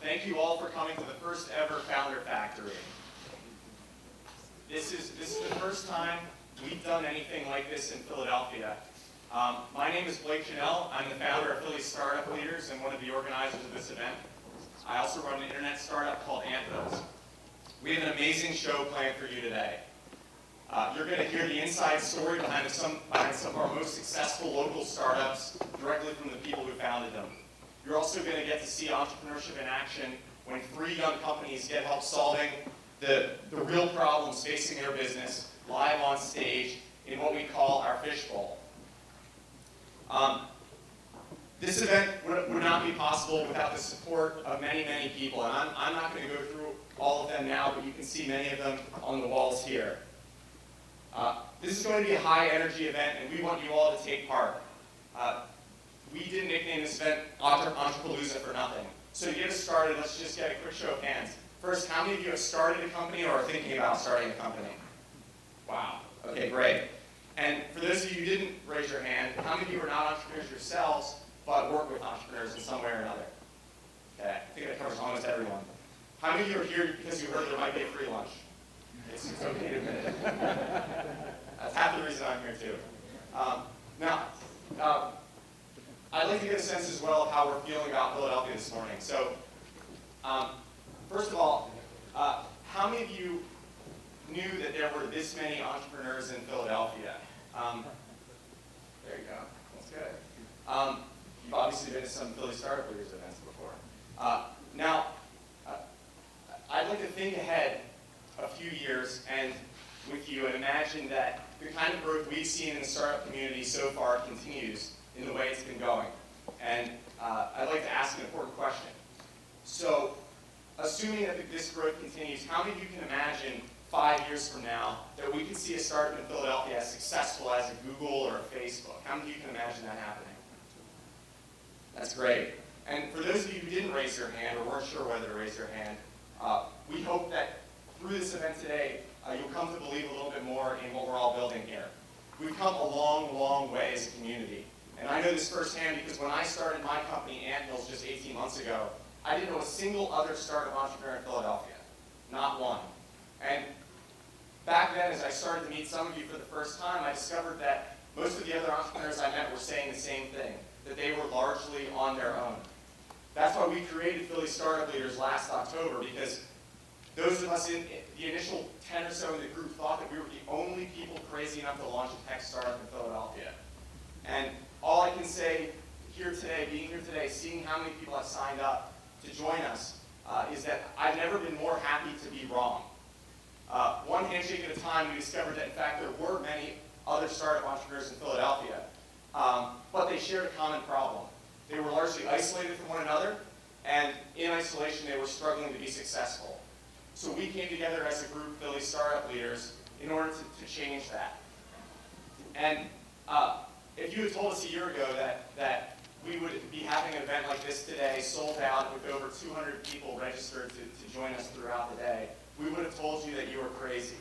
Thank you all for coming to the first ever Founder Factory. This is the first time we've done anything like this in Philadelphia. My name is Blake Janelle. I'm the founder of Philly Startup Leaders and one of the organizers of this event. I also run an internet startup called Anthos. We have an amazing show planned for you today. You're going to hear the inside story behind some of our most successful local startups directly from the people who founded them. You're also going to get to see entrepreneurship in action when 3 young companies get help solving the real problems facing their business live on stage in what we call our fishbowl. This event would not be possible without the support of many, many people, and I'm not going to go through all of them now, but you can see many of them on the walls here. This is going to be a high-energy event, and we want you all to take part. We didn't nickname this event Entrepalooza for nothing. So to get us started, let's just get a quick show of hands. First, how many of you have started a company or are thinking about starting a company? Wow. Okay, great. And for those of you who didn't raise your hand, how many of you are not entrepreneurs yourselves, but work with entrepreneurs in some way or another? Okay, I think that covers almost everyone. How many of you are here because you heard there might be a free lunch? It's okay to admit it. That's half the reason I'm here too. I'd like to get a sense as well of how we're feeling about Philadelphia this morning. So, first of all, how many of you knew that there were this many entrepreneurs in Philadelphia? There you go. That's good. You've obviously been to some Philly Startup Leaders events before. I'd like to think ahead a few years and with you and imagine that the kind of growth we've seen in the startup community so far continues in the way it's been going. And I'd like to ask an important question. So, assuming that this growth continues, how many of you can imagine 5 years from now that we could see a startup in Philadelphia as successful as a Google or a Facebook? How many of you can imagine that happening? That's great. And for those of you who didn't raise your hand or weren't sure whether to raise your hand, we hope that through this event today, you'll come to believe a little bit more in what we're all building here. We've come a long, long way as a community. And I know this firsthand because when I started my company, Anthos, just 18 months ago, I didn't know a single other startup entrepreneur in Philadelphia. Not one. And back then, as I started to meet some of you for the first time, I discovered that most of the other entrepreneurs I met were saying the same thing, that they were largely on their own. That's why we created Philly Startup Leaders last October, because those of us in the initial 10 or so in the group thought that we were the only people crazy enough to launch a tech startup in Philadelphia. And all I can say here today, being here today, seeing how many people have signed up to join us, is that I've never been more happy to be wrong. One handshake at a time, we discovered that in fact there were many other startup entrepreneurs in Philadelphia, but they shared a common problem. They were largely isolated from one another, and in isolation they were struggling to be successful. So we came together as a group, Philly Startup Leaders, in order to change that. And if you had told us a year ago that we would be having an event like this today, sold out with over 200 people registered to join us throughout the day, we would have told you that you were crazy.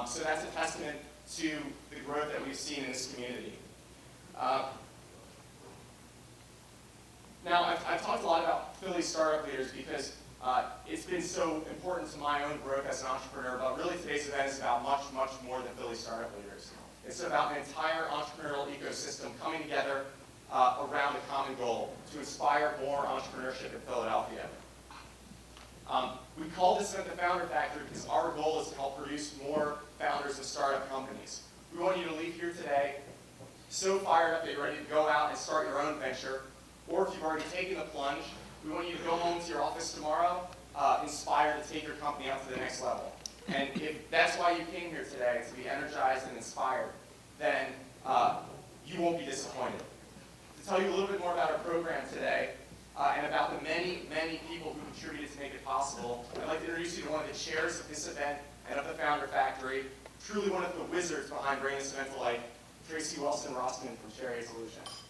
So that's a testament to the growth that we've seen in this community. Now, I've talked a lot about Philly Startup Leaders because it's been so important to my own growth as an entrepreneur, but really today's event is about much, much more than Philly Startup Leaders. It's about an entire entrepreneurial ecosystem coming together around a common goal to inspire more entrepreneurship in Philadelphia. We call this event the Founder Factory because our goal is to help produce more founders of startup companies. We want you to leave here today so fired up that you're ready to go out and start your own venture, or if you've already taken the plunge, we want you to go home to your office tomorrow inspired to take your company up to the next level. And if that's why you came here today, to be energized and inspired, then you won't be disappointed. To tell you a little bit more about our program today, and about the many, many people who contributed to make it possible, I'd like to introduce you to one of the chairs of this event and of the Founder Factory, truly one of the wizards behind bringing this event to life, Tracy Wilson-Rossman from Chariot Solutions.